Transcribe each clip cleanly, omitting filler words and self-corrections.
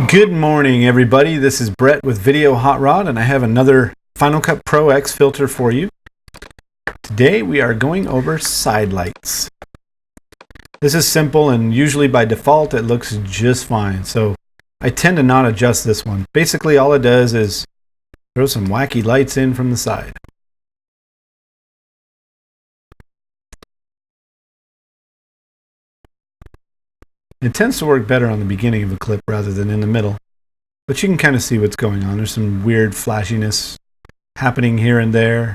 Good morning, everybody. This is Brett with Video Hot Rod, and I have another Final Cut Pro X filter for you. Today we are going over side lights. This is simple, and usually by default it looks just fine, so I tend to not adjust this one. Basically all it does is throw some wacky lights in from the side. It tends to work better on the beginning of a clip rather than in the middle, but you can kind of see what's going on. There's some weird flashiness happening here and there.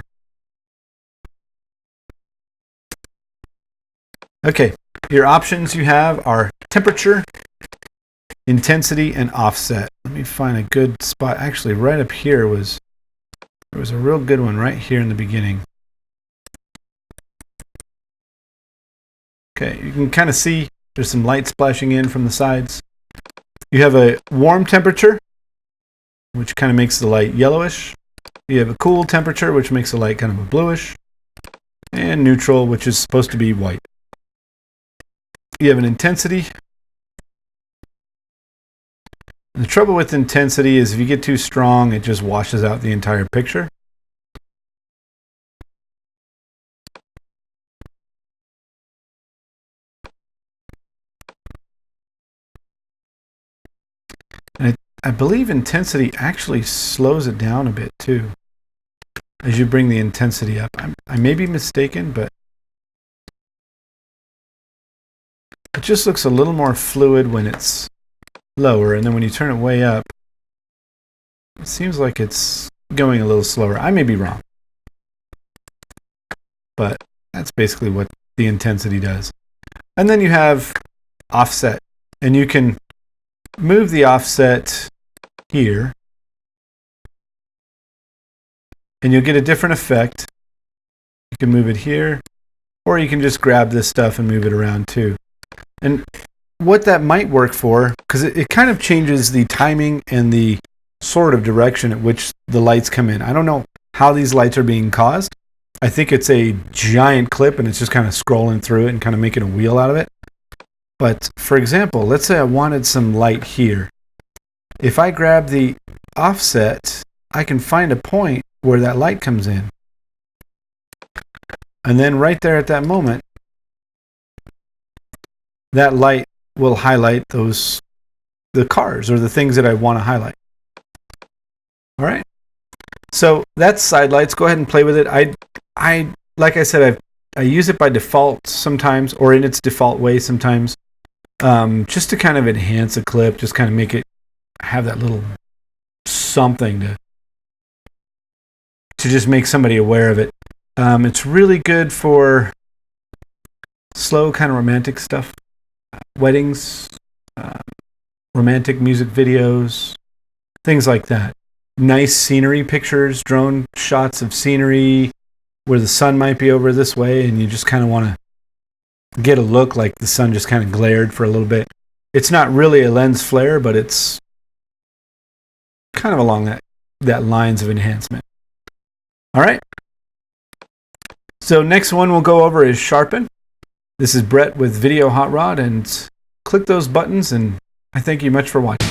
Okay, your options you have are temperature, intensity, and offset. Let me find a good spot. Actually, right up here there was a real good one right here in the beginning. Okay, you can kind of see there's some light splashing in from the sides. You have a warm temperature, which kind of makes the light yellowish. You have a cool temperature, which makes the light kind of a bluish. And neutral, which is supposed to be white. You have an intensity. And the trouble with intensity is if you get too strong, it just washes out the entire picture. And I believe intensity actually slows it down a bit too, as you bring the intensity up. I may be mistaken, but it just looks a little more fluid when it's lower, and then when you turn it way up, it seems like it's going a little slower. I may be wrong, but that's basically what the intensity does. And then you have offset, and you can move the offset here, and you'll get a different effect. You can move it here, or you can just grab this stuff and move it around too. And what that might work for, because it kind of changes the timing and the sort of direction at which the lights come in. I don't know how these lights are being caused. I think it's a giant clip and it's just kind of scrolling through it and kind of making a wheel out of it. But for example, let's say I wanted some light here. If I grab the offset, I can find a point where that light comes in. And then right there at that moment, that light will highlight the cars or the things that I want to highlight. All right. So that's side lights. Go ahead and play with it. I like I said, I use it by default sometimes, or in its default way sometimes, just to kind of enhance a clip, just kind of make it have that little something to just make somebody aware of it. It's really good for slow kind of romantic stuff. Weddings, romantic music videos, things like that. Nice scenery pictures, drone shots of scenery where the sun might be over this way and you just kind of want to get a look like the sun just kind of glared for a little bit. It's not really a lens flare, but it's kind of along that lines of enhancement. All right. So next one we'll go over is Sharpen. This is Brett with Video Hot Rod, and click those buttons, and I thank you much for watching.